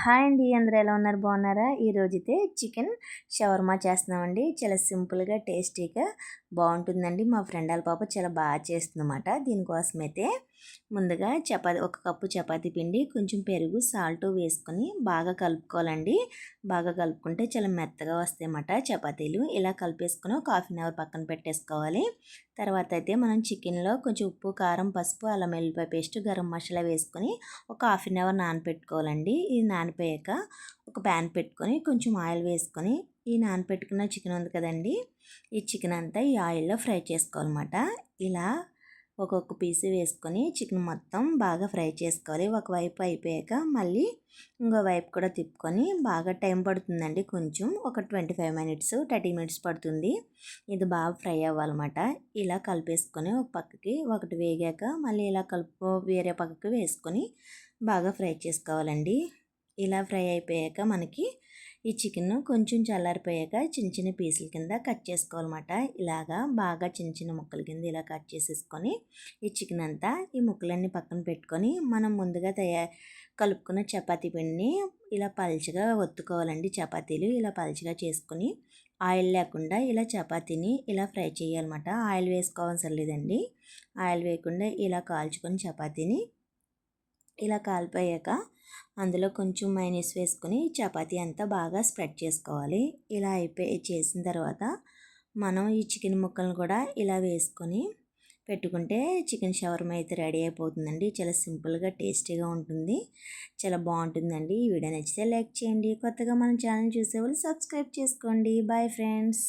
Hi అండి, అందరూ ఎలా ఉన్నారు? బాగున్నారా? ఈరోజైతే చికెన్ షవర్మా చేస్తున్నామండి. చాలా సింపుల్గా టేస్టీగా బాగుంటుందండి. మా ఫ్రెండ్ వాళ్ళ పాప చాలా బాగా చేస్తుందన్నమాట. దీనికోసమైతే ముందుగా ఒక కప్పు చపాతీ పిండి, కొంచెం పెరుగు, సాల్ట్ వేసుకొని బాగా కలుపుకోవాలండి. బాగా కలుపుకుంటే చాలా మెత్తగా వస్తాయన్నమాట చపాతీలు. ఇలా కలిపేసుకొని ఒక హాఫ్ అన్ అవర్ పక్కన పెట్టేసుకోవాలి. తర్వాత అయితే మనం చికెన్లో కొంచెం ఉప్పు, కారం, పసుపు, అల్లం వెల్లిపాయ పేస్ట్, గరం మసాలా వేసుకొని ఒక హాఫ్ అన్ అవర్ నానపెట్టుకోవాలండి. ఇది నానిపోయాక ఒక ప్యాన్ పెట్టుకొని కొంచెం ఆయిల్ వేసుకొని ఈ నానపెట్టుకున్న చికెన్ ఉంది కదండి, ఈ చికెన్ అంతా ఈ ఆయిల్లో ఫ్రై చేసుకోవాలన్నమాట. ఇలా ఒక్కొక్క పీస్ వేసుకొని చికెన్ మొత్తం బాగా ఫ్రై చేసుకోవాలి. ఒకవైపు అయిపోయాక మళ్ళీ ఇంకో వైపు కూడా తిప్పుకొని బాగా టైం పడుతుందండి. కొంచెం ఒక 25 మినిట్స్ 30 మినిట్స్ పడుతుంది. ఇది బాగా ఫ్రై అవ్వాలన్నమాట. ఇలా కలిపేసుకొని ఒక పక్కకి ఒకటి వేగాక మళ్ళీ ఇలా వేరే పక్కకి వేసుకొని బాగా ఫ్రై చేసుకోవాలండి. ఇలా ఫ్రై అయిపోయాక మనకి ఈ చికెన్ కొంచెం చల్లారిపోయాక చిన్న చిన్న పీసుల కింద కట్ చేసుకోవాలన్నమాట. ఇలాగా బాగా చిన్న చిన్న ముక్కల కింద ఇలా కట్ చేసేసుకొని ఈ చికెన్ అంతా ఈ ముక్కలన్నీ పక్కన పెట్టుకొని మనం ముందుగా కలుపుకున్న చపాతీ పిండిని ఇలా పల్చగా ఒత్తుకోవాలండి. చపాతీలు ఇలా పల్చగా చేసుకొని ఆయిల్ లేకుండా ఇలా చపాతీని ఇలా ఫ్రై చేయాలన్నమాట. ఆయిల్ వేసుకోవాల్సిన లేదండి. ఆయిల్ వేయకుండా ఇలా కాల్చుకొని చపాతీని ఇలా కాలిపోయాక అందులో కొంచెం మైనస్ వేసుకొని చపాతీ అంతా బాగా స్ప్రెడ్ చేసుకోవాలి. ఇలా చేసిన తర్వాత మనం ఈ చికెన్ ముక్కలను కూడా ఇలా వేసుకొని పెట్టుకుంటే చికెన్ షవర్మా అయితే రెడీ అయిపోతుందండి. చాలా సింపుల్గా టేస్టీగా ఉంటుంది. చాలా బాగుంటుందండి. ఈ వీడియో నచ్చితే లైక్ చేయండి. కొత్తగా మన ఛానల్ చూసేవాళ్ళు సబ్స్క్రైబ్ చేసుకోండి. Bye friends.